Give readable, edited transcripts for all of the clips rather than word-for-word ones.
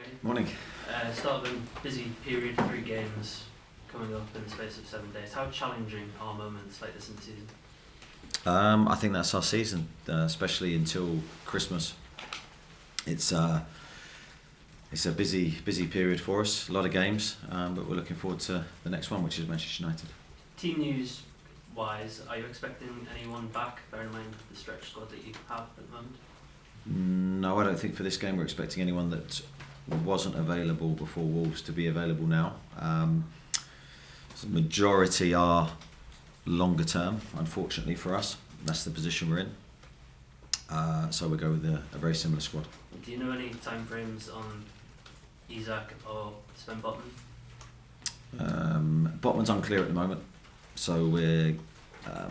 Ray. Morning. Start of a busy period, 3 games coming up in the space of 7 days. How challenging are moments like this in the season? I think that's our season, especially until Christmas. It's a busy period for us. A lot of games, but we're looking forward to the next one, which is Manchester United. Team news wise, are you expecting anyone back? Bear in mind the stretch squad that you have at the moment. No, I don't think for this game we're expecting anyone that wasn't available before Wolves to be available now. The majority are longer term, unfortunately for us. That's the position we're in. So we go with a very similar squad. Do you know any timeframes on Isak or Sven Botman? Botman's unclear at the moment, so we're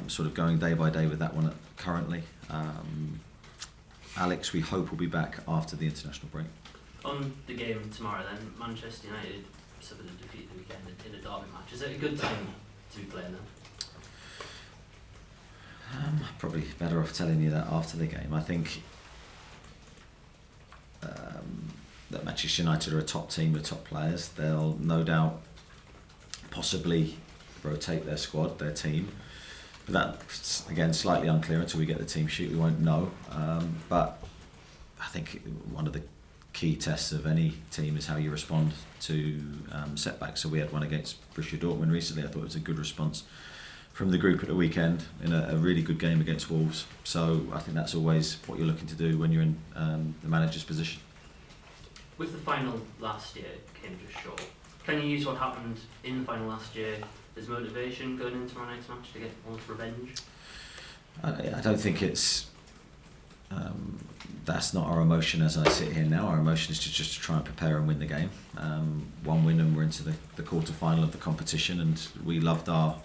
sort of going day by day with that one currently. Alex, we hope, will be back after the international break. On the game tomorrow then, Manchester United suffered a defeat the weekend in a derby match. Is it a good time to be playing them? Probably better off telling you that after the game. I think that Manchester United are a top team with top players. They'll no doubt possibly rotate their squad, their team. But that's, again, slightly unclear until we get the team sheet. We won't know. But I think one of the key tests of any team is how you respond to setbacks. So we had one against Borussia Dortmund recently. I thought it was a good response from the group at the weekend in a really good game against Wolves. So I think that's always what you're looking to do when you're in the manager's position. With the final last year came just short. Can you use what happened in the final last year as motivation going into tomorrow night's match to get almost revenge? I don't think it's that's not our emotion as I sit here now. Our emotion is just to try and prepare and win the game. One win and we're into the quarter final of the competition, and we loved our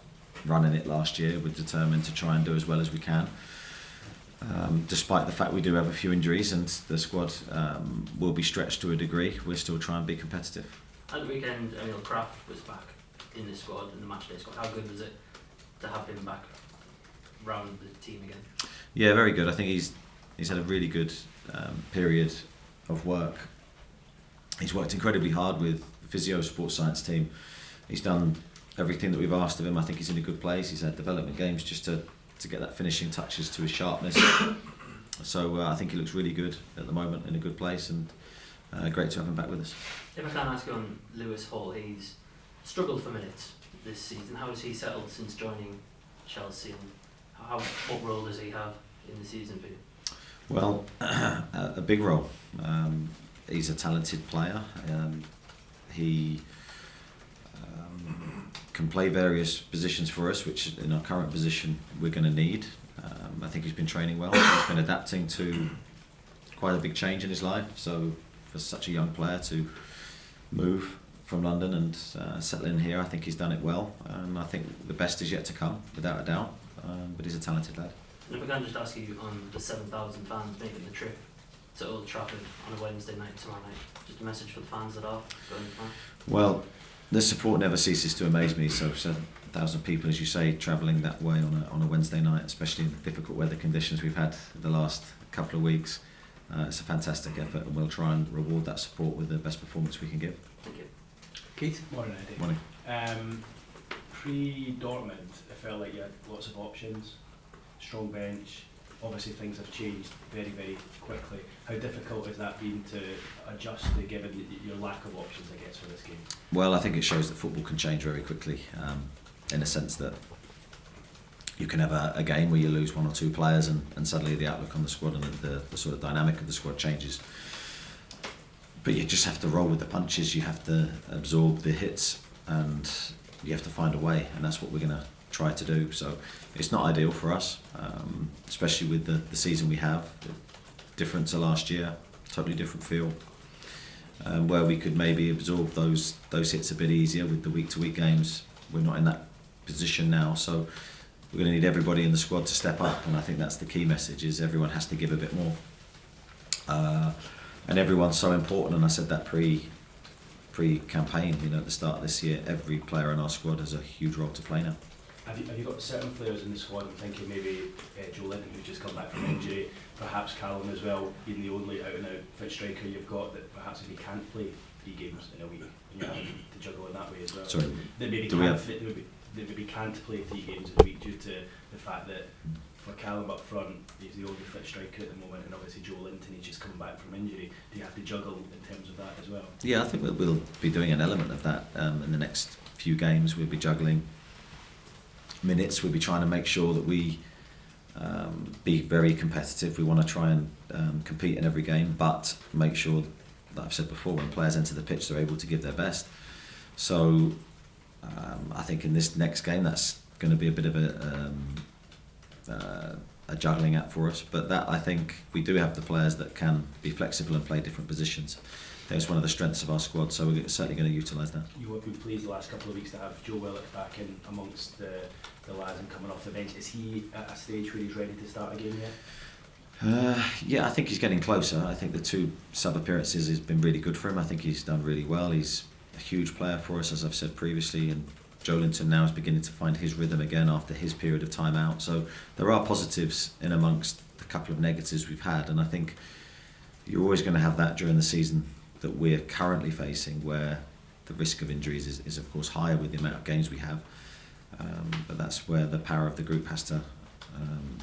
run in it last year. We're determined to try and do as well as we can. Despite the fact we do have a few injuries and the squad will be stretched to a degree, we'll still try and be competitive. At the weekend, Emil Kraft was back in the squad, in the matchday squad. How good was it to have him back round the team again? Yeah, very good. I think he's had a really good period of work. He's worked incredibly hard with the physio sports science team. He's done everything that we've asked of him. I think he's in a good place. He's had development games just to get that finishing touches to his sharpness. So I think he looks really good at the moment, in a good place, and great to have him back with us. If I can ask you on Lewis Hall, he's struggled for minutes this season. How has he settled since joining Chelsea, and what role does he have in the season for you? Well, a big role. He's a talented player. He can play various positions for us, which in our current position we're going to need. I think he's been training well. He's been adapting to quite a big change in his life. So for such a young player to move from London and settle in here, I think he's done it well. I think the best is yet to come, without a doubt. But he's a talented lad. And if I can just ask you on the 7,000 fans making the trip to Old Trafford on a Wednesday night tomorrow night, just a message for the fans that are going tomorrow? Well, the support never ceases to amaze me. So 7,000 people, as you say, travelling that way on a Wednesday night, especially in the difficult weather conditions we've had the last couple of weeks, it's a fantastic effort, and we'll try and reward that support with the best performance we can give. Thank you. Keith? Morning, Eddie. Morning. Pre-Dortmund, it felt like you had lots of options, strong bench. Obviously things have changed very, very quickly. How difficult has that been to adjust to, given your lack of options, I guess, for this game? Well, I think it shows that football can change very quickly, in a sense that you can have a game where you lose 1 or 2 players and suddenly the outlook on the squad and the sort of dynamic of the squad changes. But you just have to roll with the punches, you have to absorb the hits, and you have to find a way, and that's what we're going to try to do. So it's not ideal for us, especially with the season we have, different to last year, totally different feel, where we could maybe absorb those hits a bit easier with the week-to-week games. We're not in that position now, so we're going to need everybody in the squad to step up, and I think that's the key message, is everyone has to give a bit more. And everyone's so important, and I said that pre-campaign, at the start of this year, every player in our squad has a huge role to play now. Have you got certain players in the squad? I'm thinking maybe Joe Linton, who's just come back from injury, perhaps Callum as well, being the only out-and-out fit striker you've got, that perhaps if he can't play 3 games in a week, and you're having to juggle in that way as well. Sorry, That maybe, can't play 3 games in a week due to the fact that for Callum up front, he's the only fit striker at the moment, and obviously Joe Linton, he's just come back from injury. Do you have to juggle in terms of that as well? Yeah, I think we'll be doing an element of that in the next few games. We'll be juggling minutes. We'll be trying to make sure that we be very competitive. We want to try and compete in every game, but make sure that I've said before, when players enter the pitch, they're able to give their best. So I think in this next game, that's going to be a bit of a juggling act for us. But that, I think, we do have the players that can be flexible and play different positions. That's one of the strengths of our squad, so we're certainly going to utilise that. You have been pleased the last couple of weeks to have Joe Willock back in amongst the lads and coming off the bench. Is he at a stage where he's ready to start a game yet? Yeah, I think he's getting closer. I think the 2 sub appearances has been really good for him. I think he's done really well. He's a huge player for us, as I've said previously, and Joe Linton now is beginning to find his rhythm again after his period of time out. So there are positives in amongst the couple of negatives we've had, and I think you're always going to have that during the season that we're currently facing, where the risk of injuries is of course higher with the amount of games we have, but that's where the power of the group has to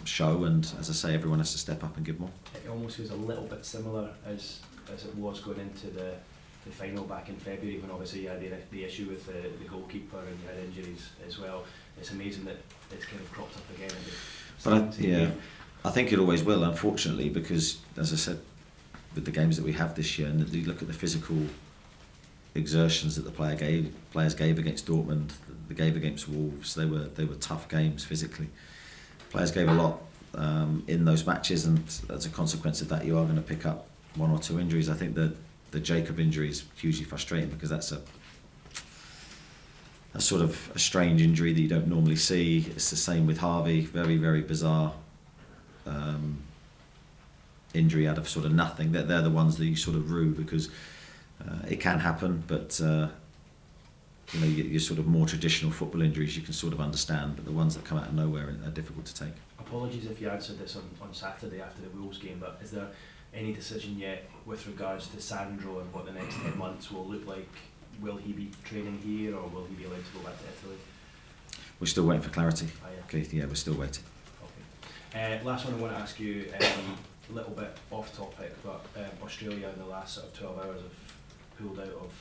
show, and as I say, everyone has to step up and give more. It almost feels a little bit similar as it was going into the final back in February, when obviously you had the issue with the goalkeeper and you had injuries as well. It's amazing that it's kind of cropped up again. But I think it always will, unfortunately, because as I said, with the games that we have this year, and you look at the physical exertions that the players gave against Dortmund, they gave against Wolves, they were tough games physically. Players gave a lot in those matches, and as a consequence of that, you are going to pick up 1 or 2 injuries. I think that the Jacob injury is hugely frustrating, because that's a sort of a strange injury that you don't normally see. It's the same with Harvey, very, very bizarre injury out of sort of nothing. They're the ones that you sort of rue, because it can happen, but you know, your sort of more traditional football injuries you can sort of understand, but the ones that come out of nowhere are difficult to take. Apologies if you answered this on Saturday after the Wolves game, but is there any decision yet with regards to Sandro and what the next 10 months will look like? Will he be training here, or will he be allowed to go back to Italy? We're still waiting for clarity. Yeah. Keith, yeah, we're still waiting. Okay. Last one I want to ask you, a little bit off topic, but Australia in the last sort of 12 hours have pulled out of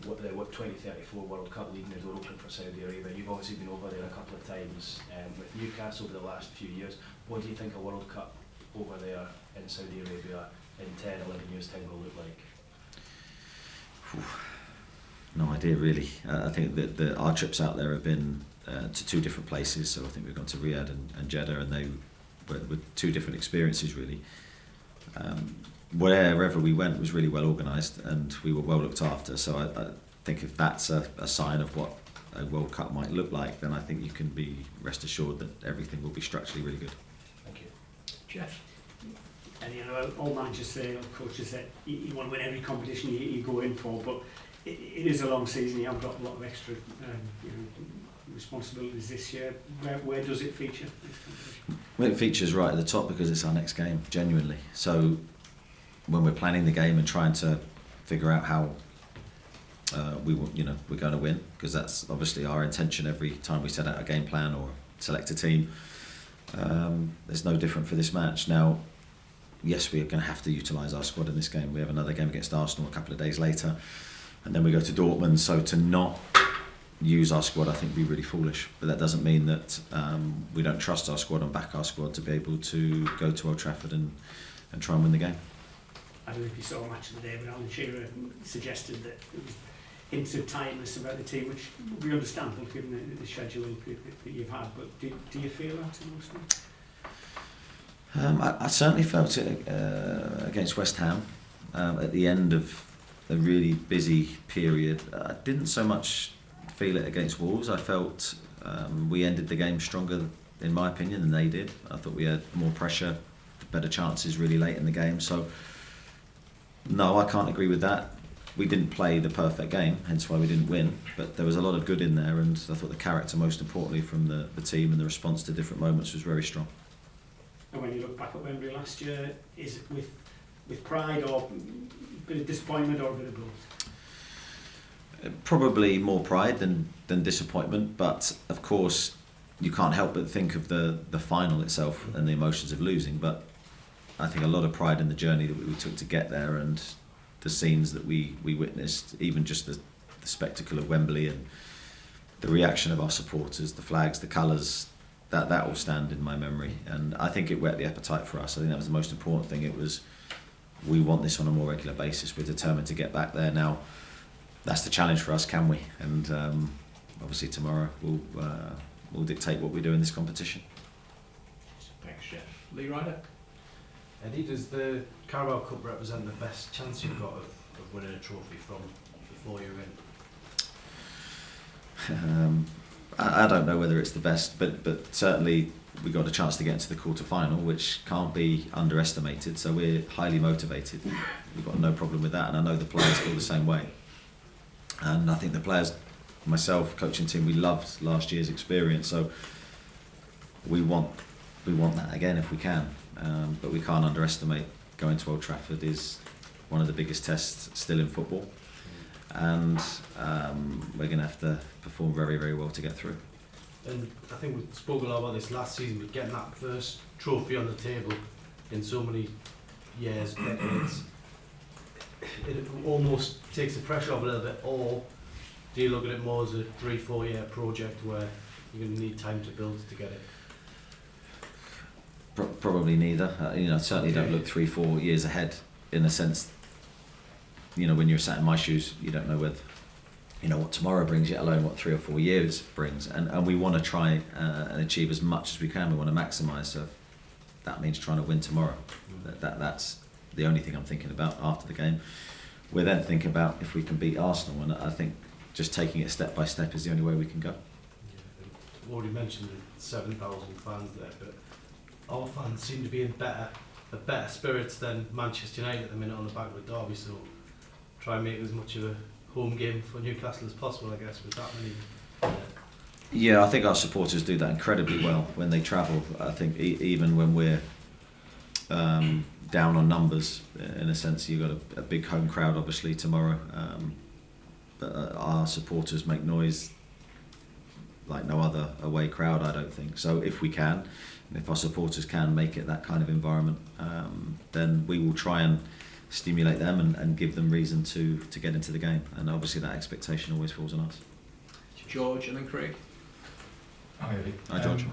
what 2034 World Cup, leaving the door open for Saudi Arabia. You've obviously been over there a couple of times with Newcastle over the last few years. What do you think a World Cup over there in Saudi Arabia in 10, 11 years' time will look like? No idea, really. I think that our trips out there have been to 2 different places. So I think we've gone to Riyadh and Jeddah, and they were 2 different experiences, really. Wherever we went was really well organised, and we were well looked after. So I think if that's a sign of what a World Cup might look like, then I think you can be rest assured that everything will be structurally really good. Thank you. Jeff? And you know, all managers say, all coaches say, you want to win every competition you go in for, but it is a long season. You have got a lot of extra responsibilities this year. Where does it feature, this competition? Well, it features right at the top because it's our next game, genuinely. So when we're planning the game and trying to figure out how we're going to win, because that's obviously our intention every time we set out a game plan or select a team. There's no different for this match. Now, yes, we're going to have to utilise our squad in this game. We have another game against Arsenal a couple of days later, and then we go to Dortmund. So to not use our squad, I think, would be really foolish. But that doesn't mean that we don't trust our squad and back our squad to be able to go to Old Trafford and try and win the game. I don't know if you saw a match of the day, but Alan Shearer suggested that it was hints of tiredness about the team, which would be understandable given the schedule that you've had. But do you feel that emotionally? I certainly felt it against West Ham at the end of a really busy period. I didn't so much feel it against Wolves. I felt we ended the game stronger, in my opinion, than they did. I thought we had more pressure, better chances really late in the game. So, no, I can't agree with that. we didn't play the perfect game, hence why we didn't win. But there was a lot of good in there, and I thought the character, most importantly, from the team and the response to different moments was very strong. And when you look back at Wembley last year, is it with pride or a bit of disappointment or a bit of both? Probably more pride than disappointment, but of course you can't help but think of the final itself and the emotions of losing. But I think a lot of pride in the journey that we took to get there, and the scenes that we witnessed, even just the spectacle of Wembley and the reaction of our supporters, the flags, the colours, that all stand in my memory. And I think it whet the appetite for us. I think that was the most important thing. It was, we want this on a more regular basis. We're determined to get back there now. That's the challenge for us, can we? And obviously tomorrow we'll dictate what we do in this competition. Thanks, Jeff. Lee Ryder? Eddie, does the Carabao Cup represent the best chance you've got of winning a trophy from before you're in? I don't know whether it's the best, but certainly we got a chance to get into the quarter-final, which can't be underestimated. So we're highly motivated. We've got no problem with that, and I know the players feel the same way. And I think the players, myself, coaching team, we loved last year's experience. So we want that again if we can. But we can't underestimate going to Old Trafford is one of the biggest tests still in football. And we're going to have to perform very, very well to get through. And I think we spoke a lot about this last season, but getting that first trophy on the table in so many years, decades, it almost takes the pressure off a little bit. Or do you look at it more as a 3-4 year project where you're going to need time to build to get it? Probably neither. Certainly don't look 3-4 years ahead, in a sense. When you're sat in my shoes, you don't know what tomorrow brings, yet alone what 3 or 4 years brings. And we want to try and achieve as much as we can. We want to maximise. So that means trying to win tomorrow. That's the only thing I'm thinking about after the game. We're then thinking about if we can beat Arsenal, and I think just taking it step by step is the only way we can go. Yeah, I've already mentioned the 7,000 fans there, but our fans seem to be in better spirits than Manchester United at the minute on the back of the derby. So try and make it as much of a home game for Newcastle as possible, I guess, with that many. Yeah, I think our supporters do that incredibly well when they travel. I think even when we're down on numbers, in a sense, you've got a big home crowd obviously tomorrow, but our supporters make noise like no other away crowd, I don't think. So if we can, and if our supporters can make it that kind of environment, then we will try and stimulate them and give them reason to get into the game. And obviously that expectation always falls on us. George and then Craig. Hi, Eddie. Hi, George.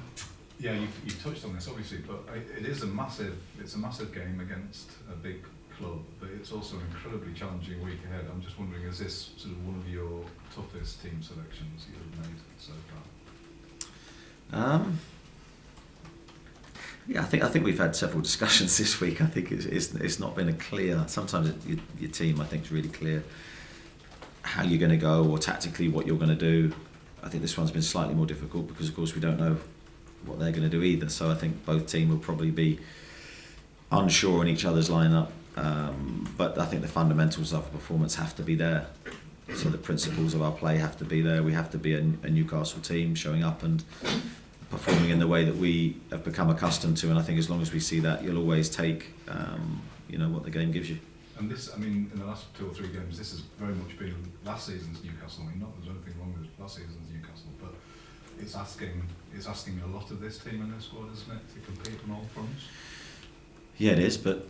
Yeah, you've touched on this obviously, but it's a massive game against a big club, but it's also an incredibly challenging week ahead. I'm just wondering, is this sort of one of your toughest team selections you've made so far? Yeah, I think we've had several discussions this week. I think it's not been a clear. Sometimes your team, I think, is really clear how you're going to go or tactically what you're going to do. I think this one's been slightly more difficult because, of course, we don't know what they're going to do either. So I think both teams will probably be unsure on each other's lineup. But I think the fundamentals of performance have to be there. So the principles of our play have to be there. We have to be a Newcastle team showing up and performing in the way that we have become accustomed to. And I think as long as we see that, you'll always take what the game gives you. And this, in the last 2 or 3 games, this has very much been last season's Newcastle. Not that there's anything wrong with last season's Newcastle, but it's asking a lot of this team and their squad, isn't it, to compete on all fronts? Yeah, it is, but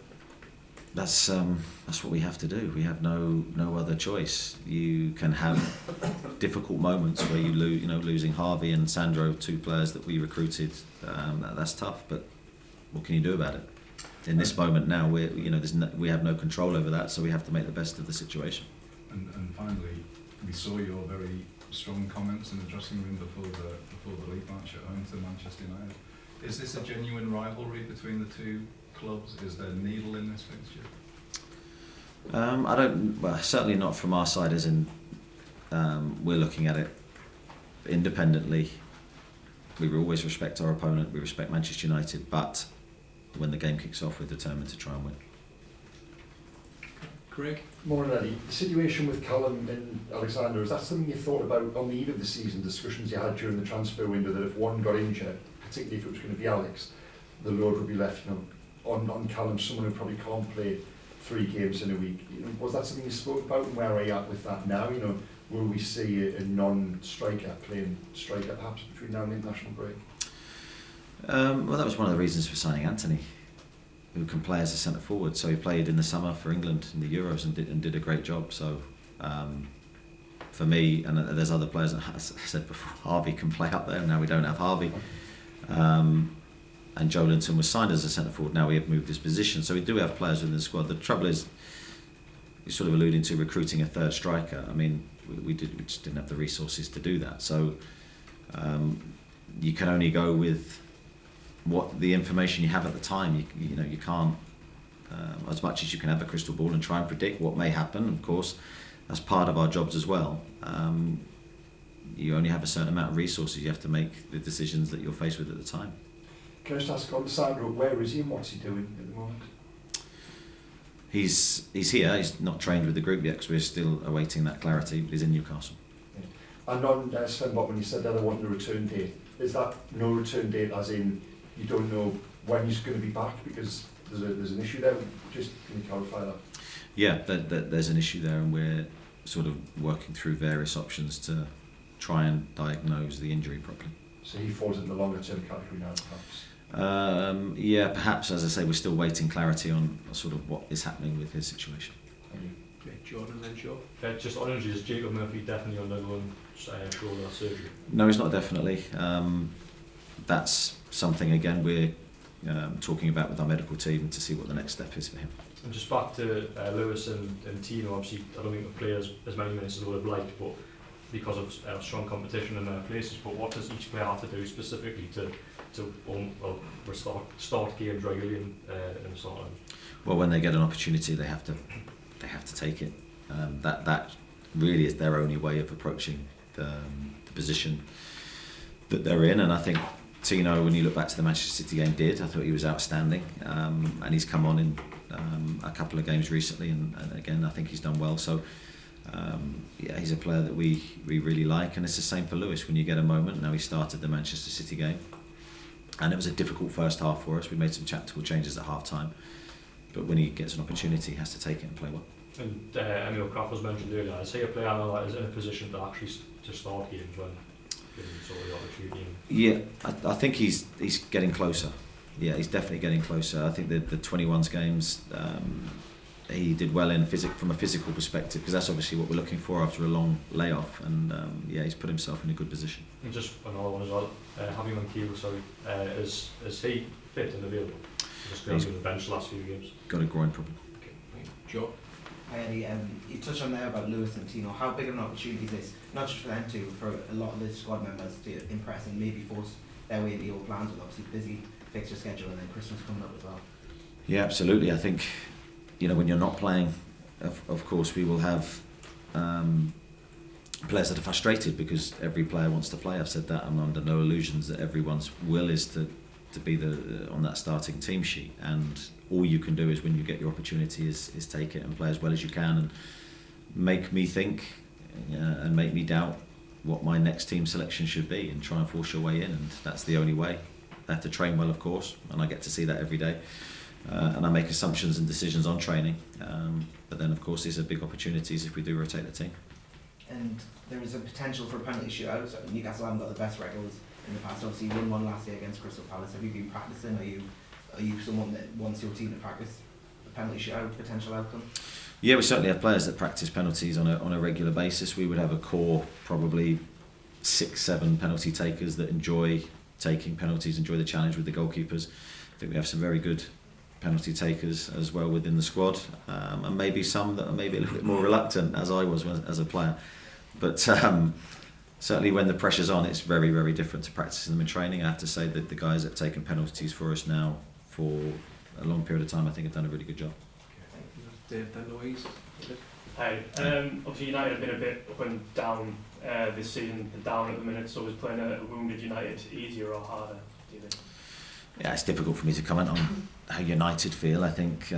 that's what we have to do. We have no other choice. You can have difficult moments where you lose. Losing Harvey and Sandro, 2 players that we recruited, that's tough. But what can you do about it? In this moment now, we have no control over that, so we have to make the best of the situation. And finally, we saw your very strong comments in the dressing room before the league match at home to Manchester United. Is this a genuine rivalry between the 2 clubs? Is there a needle in this fixture? Certainly not from our side, as in we're looking at it independently. We will always respect our opponent, we respect Manchester United, but when the game kicks off, we're determined to try and win. Craig? Morning, Eddie. The situation with Callum and Alexander, is that something you thought about on the eve of the season, discussions you had during the transfer window, that if one got injured, particularly if it was going to be Alex, the load would be left, on Callum, someone who probably can't play 3 games in a week. Was that something you spoke about, and where are you at with that now? Will we see a non-striker playing striker perhaps between now and the international break? Well, that was one of the reasons for signing Anthony, who can play as a centre forward. So he played in the summer for England in the Euros and did a great job. So for me, and there's other players, as I said before, Harvey can play up there. Now we don't have Harvey. And Joe Linton was signed as a centre forward. Now we have moved his position. So we do have players within the squad. The trouble is, you're sort of alluding to recruiting a third striker. I mean, we just didn't have the resources to do that. So you can only go with what the information you have at the time. You can't, as much as you can have a crystal ball and try and predict what may happen. Of course, that's part of our jobs as well. You only have a certain amount of resources. You have to make the decisions that you're faced with at the time. Can I just ask, on the side road, where is he and what's he doing at the moment? He's here. He's not trained with the group yet because we're still awaiting that clarity. He's in Newcastle. Yeah. And on Sven Botman, you said that they want a return date. Is that no return date, as in you don't know when he's going to be back because there's an issue there? Just can you clarify that? Yeah, there's an issue there, and we're sort of working through various options to try and diagnose the injury properly. So he falls in the longer term category now, perhaps? Yeah, perhaps. As I say, we're still waiting clarity on sort of what is happening with his situation. Thank you. Okay, Jordan, then Joe. Just on injuries, is Jacob Murphy definitely undergoing shoulder surgery? No, he's not definitely. That's something, again, we're talking about with our medical team to see what the next step is for him. And just back to Lewis and Tino, obviously I don't think the players as many minutes as they would have liked, but because of strong competition in their places. But what does each player have to do specifically to start games regularly and so on? Well, when they get an opportunity, they have to take it. That really is their only way of approaching the position that they're in. And I think Tino, when you look back to the Manchester City game, I thought he was outstanding, and he's come on in a couple of games recently, and again I think he's done well. So yeah, he's a player that we really like, and it's the same for Lewis. When you get a moment, now he started the Manchester City game, and it was a difficult first half for us. We made some tactical changes at half time, but when he gets an opportunity, he has to take it and play well. And Emil Kraft was mentioned earlier. Is he a player that is in a position to actually to start games when given sort of the opportunity? Yeah, I think he's getting closer. Yeah, he's definitely getting closer. I think the 21s games he did well in from a physical perspective, because that's obviously what we're looking for after a long layoff, and yeah, he's put himself in a good position. And just another one as well, Javi Manquillo, is he fit and available? Just going to the bench the last few games. Got a groin problem. Okay, Joe. Hi Eddie, you touched on there about Lewis and Tino. How big of an opportunity is this, not just for them two, but for a lot of the squad members to impress and maybe force their way in the old plans with obviously busy fixture schedule and then Christmas coming up as well? Yeah, absolutely. I think, when you're not playing, of course we will have players that are frustrated because every player wants to play. I've said that. I'm under no illusions that everyone's will is to be on that starting team sheet, and all you can do is when you get your opportunity is take it and play as well as you can, and make me think and make me doubt what my next team selection should be, and try and force your way in, and that's the only way. I have to train well, of course, and I get to see that every day, and I make assumptions and decisions on training, but then of course these are big opportunities if we do rotate the team. And there is a potential for a penalty shootout. Newcastle haven't got the best records in the past. Obviously you won one last year against Crystal Palace. Have you been practicing? Are you someone that wants your team to practice the penalty shootout potential outcome? Yeah, we certainly have players that practice penalties on a regular basis. We would have a core, probably 6-7 penalty takers that enjoy taking penalties, enjoy the challenge with the goalkeepers. I think we have some very good penalty takers as well within the squad, and maybe some that are maybe a little bit more reluctant, as I was as a player. But certainly when the pressure's on, it's very, very different to practicing them in training. I have to say that the guys that have taken penalties for us now for a long period of time, I think have done a really good job. Dave, then Louise. Hi. Obviously United have been a bit up and down this season, down at the minute, so is playing a wounded United easier or harder, do you think? Yeah, it's difficult for me to comment on how United feel. I think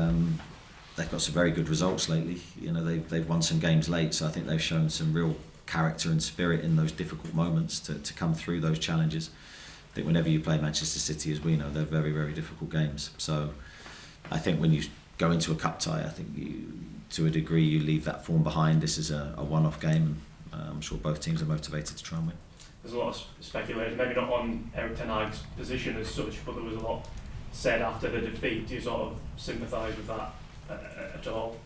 they've got some very good results lately. You know, they've won some games late, so I think they've shown some real character and spirit in those difficult moments to come through those challenges. I think whenever you play Manchester City, as we know, they're very, very difficult games. So I think when you go into a cup tie, I think to a degree you leave that form behind. This is a one-off game, and I'm sure both teams are motivated to try and win. There's a lot of speculation, maybe not on Erik ten Hag's position as such, but there was a lot said after the defeat. Do you sort of sympathise with that at all?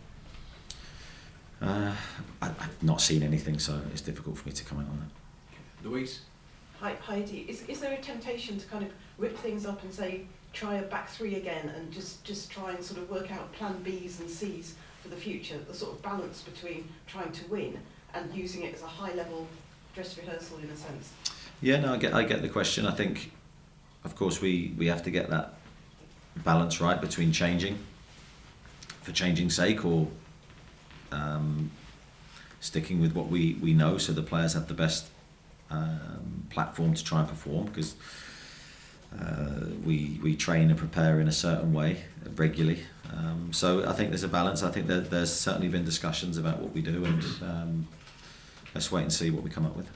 I've not seen anything, so it's difficult for me to comment on that. Louise? Hi, Heidi, is there a temptation to kind of rip things up and say, try a back three again and just try and sort of work out plan Bs and Cs for the future, the sort of balance between trying to win and using it as a high level dress rehearsal in a sense? Yeah, no, I get the question. I think, of course, we have to get that balance right between changing for changing's sake, or sticking with what we know, so the players have the best platform to try and perform, because we train and prepare in a certain way regularly. So I think there's a balance. I think that there's certainly been discussions about what we do, and let's wait and see what we come up with.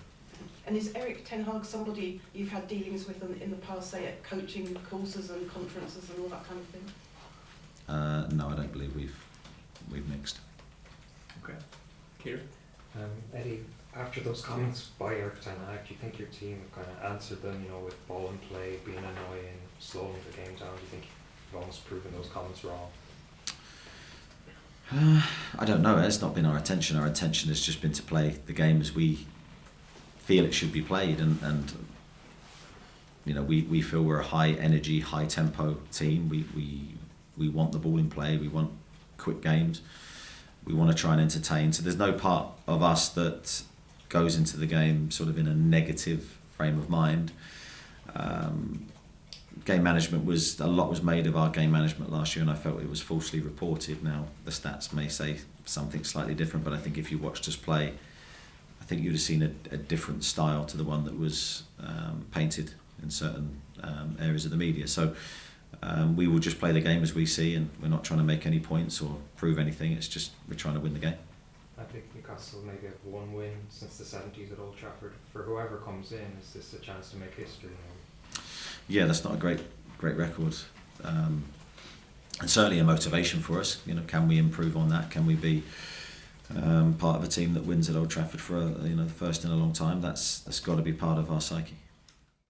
And is Erik ten Hag somebody you've had dealings with in the past, say at coaching courses and conferences and all that kind of thing? No, I don't believe we've mixed. Okay. Kieran? Eddie, after those comments by Erik ten Hag, do you think your team kind of answered them, you know, with ball and play, being annoying, slowing the game down? Do you think you've almost proven those comments wrong? I don't know. It's not been our intention. Our intention has just been to play the game as we feel it should be played, and you know, we feel we're a high energy, high tempo team. We want the ball in play. We want quick games. We want to try and entertain. So there's no part of us that goes into the game sort of in a negative frame of mind. Game management a lot was made of our game management last year, and I felt it was falsely reported. Now the stats may say something slightly different, but I think if you watched us play, I think you'd have seen a different style to the one that was painted in certain areas of the media. So we will just play the game as we see, and we're not trying to make any points or prove anything. It's just we're trying to win the game. I think Newcastle maybe have one win since the 70s at Old Trafford. For whoever comes in, is this a chance to make history? Yeah, that's not a great record, and certainly a motivation for us. You know, can we improve on that? Can we be part of a team that wins at Old Trafford for the first in a long time? That's got to be part of our psyche.